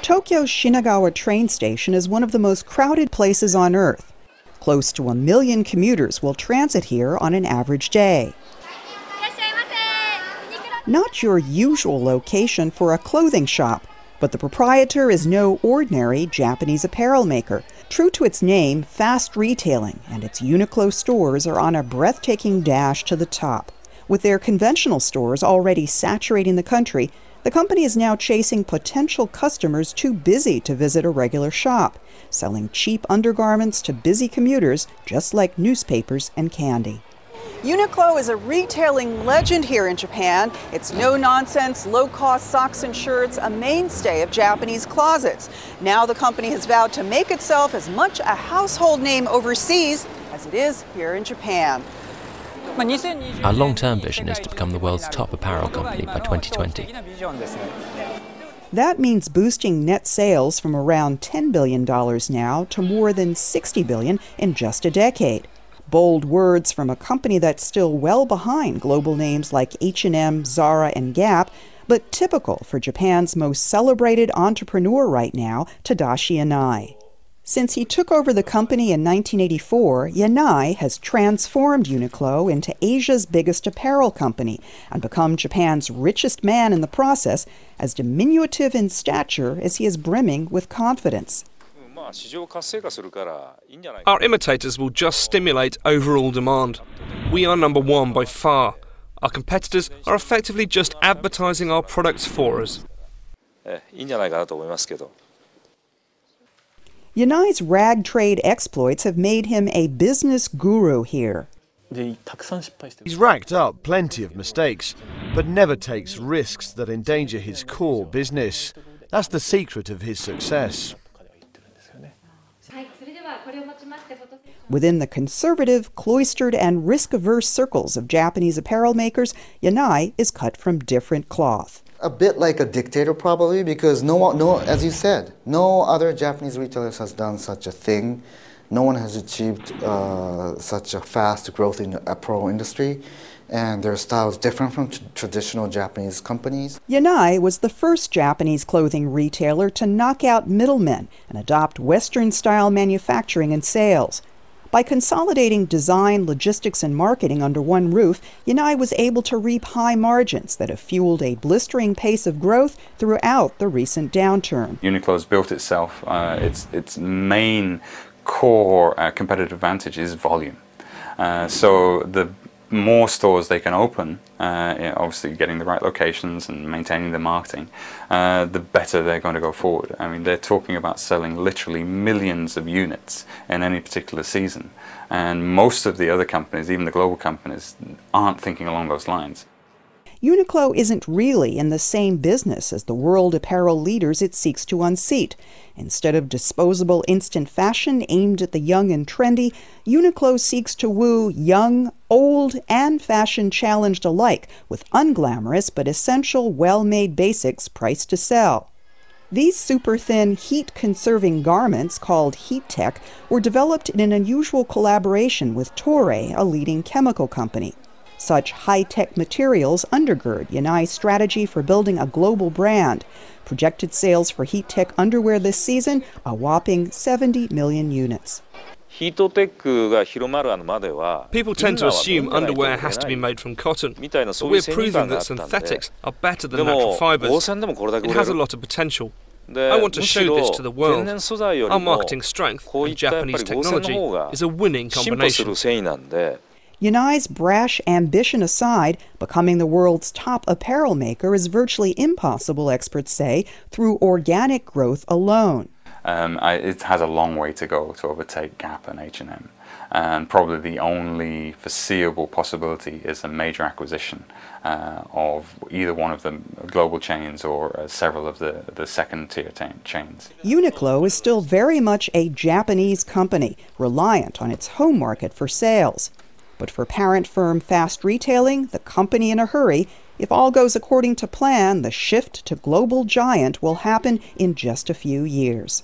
Tokyo's Shinagawa train station is one of the most crowded places on Earth. Close to 1 million commuters will transit here on an average day. Not your usual location for a clothing shop, but the proprietor is no ordinary Japanese apparel maker. True to its name, fast retailing, and its UNIQLO stores are on a breathtaking dash to the top. With their conventional stores already saturating the country, the company is now chasing potential customers too busy to visit a regular shop, selling cheap undergarments to busy commuters just like newspapers and candy. UNIQLO is a retailing legend here in Japan. It's no-nonsense, low-cost socks and shirts, a mainstay of Japanese closets. Now the company has vowed to make itself as much a household name overseas as it is here in Japan. Our long-term vision is to become the world's top apparel company by 2020. That means boosting net sales from around $10 billion now to more than $60 billion in just a decade. Bold words from a company that's still well behind global names like H&M, Zara, and Gap, but typical for Japan's most celebrated entrepreneur right now, Tadashi Yanai. Since he took over the company in 1984, Yanai has transformed UNIQLO into Asia's biggest apparel company and become Japan's richest man in the process, as diminutive in stature as he is brimming with confidence. Our imitators will just stimulate overall demand. We are number one by far. Our competitors are effectively just advertising our products for us. Yanai's rag trade exploits have made him a business guru here. He's racked up plenty of mistakes, but never takes risks that endanger his core business. That's the secret of his success. Within the conservative, cloistered, and risk-averse circles of Japanese apparel makers, Yanai is cut from different cloth. A bit like a dictator, probably, because as you said, no other Japanese retailers has done such a thing. No one has achieved such a fast growth in the apparel industry, and their style is different from traditional Japanese companies. Yanai was the first Japanese clothing retailer to knock out middlemen and adopt Western-style manufacturing and sales. By consolidating design, logistics, and marketing under one roof, Yanai was able to reap high margins that have fueled a blistering pace of growth throughout the recent downturn. UNIQLO has built itself. Its main core competitive advantage is volume. So the more stores they can open, obviously getting the right locations and maintaining the marketing, the better they're going to go forward. I mean, they're talking about selling literally millions of units in any particular season, and most of the other companies, even the global companies, aren't thinking along those lines. UNIQLO isn't really in the same business as the world apparel leaders it seeks to unseat. Instead of disposable instant fashion aimed at the young and trendy, UNIQLO seeks to woo young, old, and fashion-challenged alike with unglamorous but essential, well-made basics priced to sell. These super-thin, heat-conserving garments, called Heat Tech, were developed in an unusual collaboration with Toray, a leading chemical company. Such high-tech materials undergird Yanai's strategy for building a global brand. Projected sales for Heat Tech underwear this season, a whopping 70 million units. People tend to assume underwear has to be made from cotton, but we're proving that synthetics are better than natural fibers. It has a lot of potential. I want to show this to the world. Our marketing strength and Japanese technology is a winning combination. Yanai's brash ambition aside, becoming the world's top apparel maker is virtually impossible, experts say, through organic growth alone. It has a long way to go to overtake Gap and H&M. And probably the only foreseeable possibility is a major acquisition of either one of the global chains or several of the second-tier chains. UNIQLO is still very much a Japanese company, reliant on its home market for sales. But for parent firm Fast Retailing, the company in a hurry, if all goes according to plan, the shift to global giant will happen in just a few years.